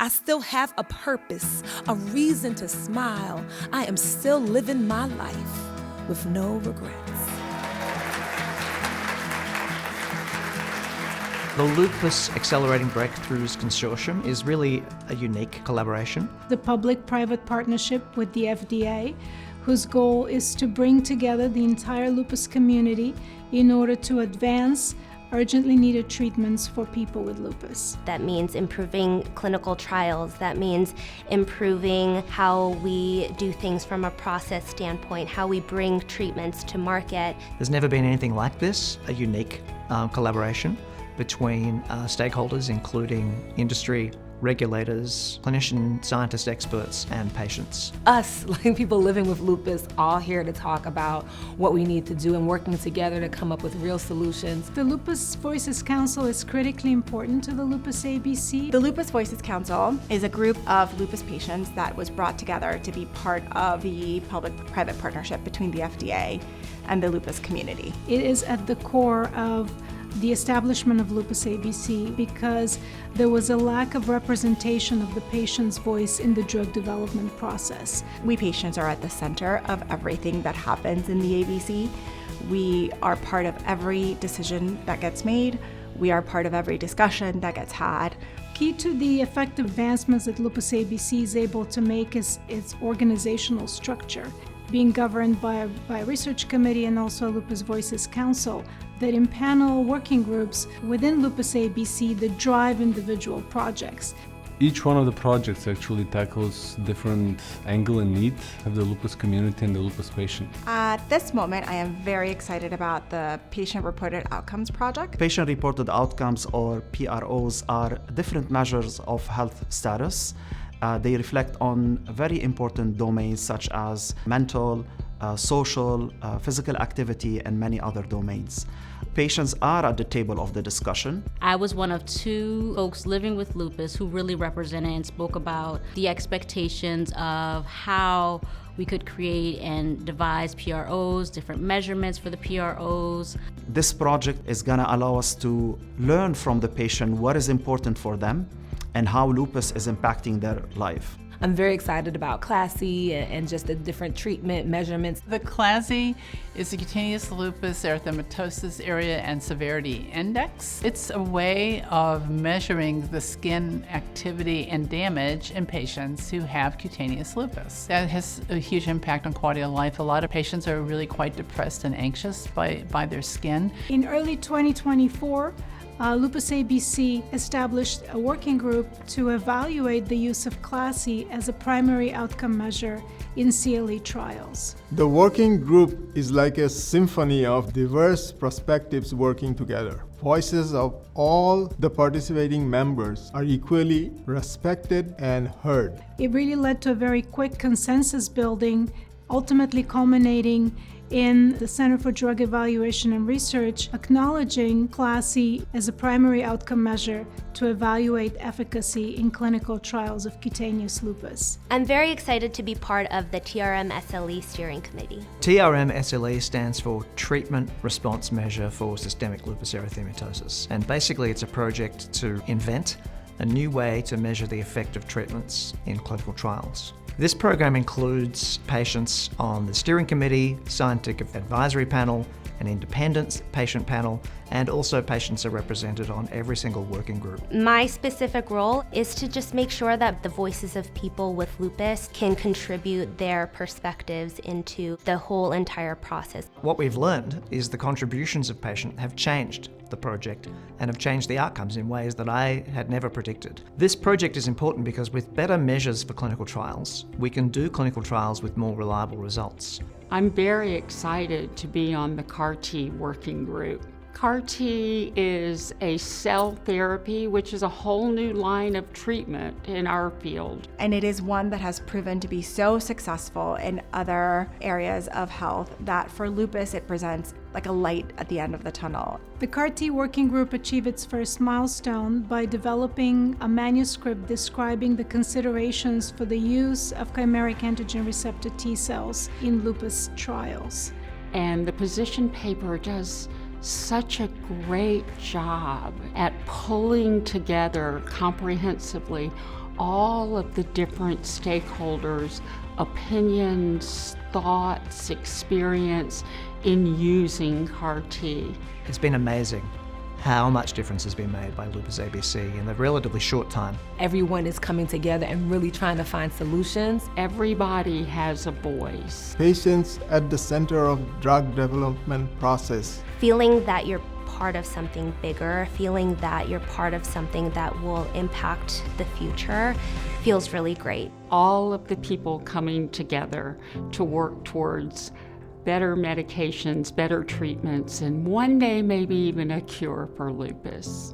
I still have a purpose, a reason to smile. I am still living my life with no regrets. The Lupus Accelerating Breakthroughs Consortium is really a unique collaboration. The public-private partnership with the FDA, whose goal is to bring together the entire lupus community in order to advance urgently needed treatments for people with lupus. That means improving clinical trials. That means improving how we do things from a process standpoint, how we bring treatments to market. There's never been anything like this, a unique collaboration between stakeholders, including industry, regulators, clinician, scientist experts, and patients. Us, like people living with lupus, all here to talk about what we need to do and working together to come up with real solutions. The Lupus Voices Council is critically important to the Lupus ABC. The Lupus Voices Council is a group of lupus patients that was brought together to be part of the public-private partnership between the FDA and the lupus community. It is at the core of the establishment of Lupus ABC because there was a lack of representation of the patient's voice in the drug development process. We patients are at the center of everything that happens in the ABC. We are part of every decision that gets made. We are part of every discussion that gets had. Key to the effective advancements that Lupus ABC is able to make is its organizational structure, being governed by a research committee and also a Lupus Voices Council that impanel working groups within Lupus ABC that drive individual projects. Each one of the projects actually tackles different angle and need of the lupus community and the lupus patient. At this moment, I am very excited about the Patient-Reported Outcomes project. Patient-reported outcomes, or PROs, are different measures of health status. They reflect on very important domains such as mental, social, physical activity, and many other domains. Patients are at the table of the discussion. I was one of two folks living with lupus who really represented and spoke about the expectations of how we could create and devise PROs, different measurements for the PROs. This project is going to allow us to learn from the patient what is important for them and how lupus is impacting their life. I'm very excited about CLASI and just the different treatment measurements. The CLASI is the Cutaneous Lupus Erythematosus Area and Severity Index. It's a way of measuring the skin activity and damage in patients who have cutaneous lupus. That has a huge impact on quality of life. A lot of patients are really quite depressed and anxious by their skin. In early 2024, Lupus ABC established a working group to evaluate the use of CLASI as a primary outcome measure in CLE trials. The working group is like a symphony of diverse perspectives working together. Voices of all the participating members are equally respected and heard. It really led to a very quick consensus building, ultimately culminating in the Center for Drug Evaluation and Research acknowledging CLASI as a primary outcome measure to evaluate efficacy in clinical trials of cutaneous lupus. I'm very excited to be part of the TRM-SLE steering committee. TRM-SLE stands for Treatment Response Measure for Systemic Lupus Erythematosus, and basically it's a project to invent a new way to measure the effect of treatments in clinical trials. This program includes patients on the steering committee, scientific advisory panel, an independent patient panel, and also patients are represented on every single working group. My specific role is to just make sure that the voices of people with lupus can contribute their perspectives into the whole entire process. What we've learned is the contributions of patients have changed the project and have changed the outcomes in ways that I had never predicted. This project is important because with better measures for clinical trials, we can do clinical trials with more reliable results. I'm very excited to be on the CAR-T working group. CAR-T is a cell therapy, which is a whole new line of treatment in our field. And it is one that has proven to be so successful in other areas of health that for lupus it presents like a light at the end of the tunnel. The CAR-T working group achieved its first milestone by developing a manuscript describing the considerations for the use of chimeric antigen receptor T cells in lupus trials. And the position paper does such a great job at pulling together comprehensively all of the different stakeholders' opinions, thoughts, experience in using CAR-T. It's been amazing how much difference has been made by Lupus ABC in a relatively short time. Everyone is coming together and really trying to find solutions. Everybody has a voice. Patients at the center of drug development process. Feeling that you're part of something bigger, feeling that you're part of something that will impact the future feels really great. All of the people coming together to work towards better medications, better treatments, and one day maybe even a cure for lupus.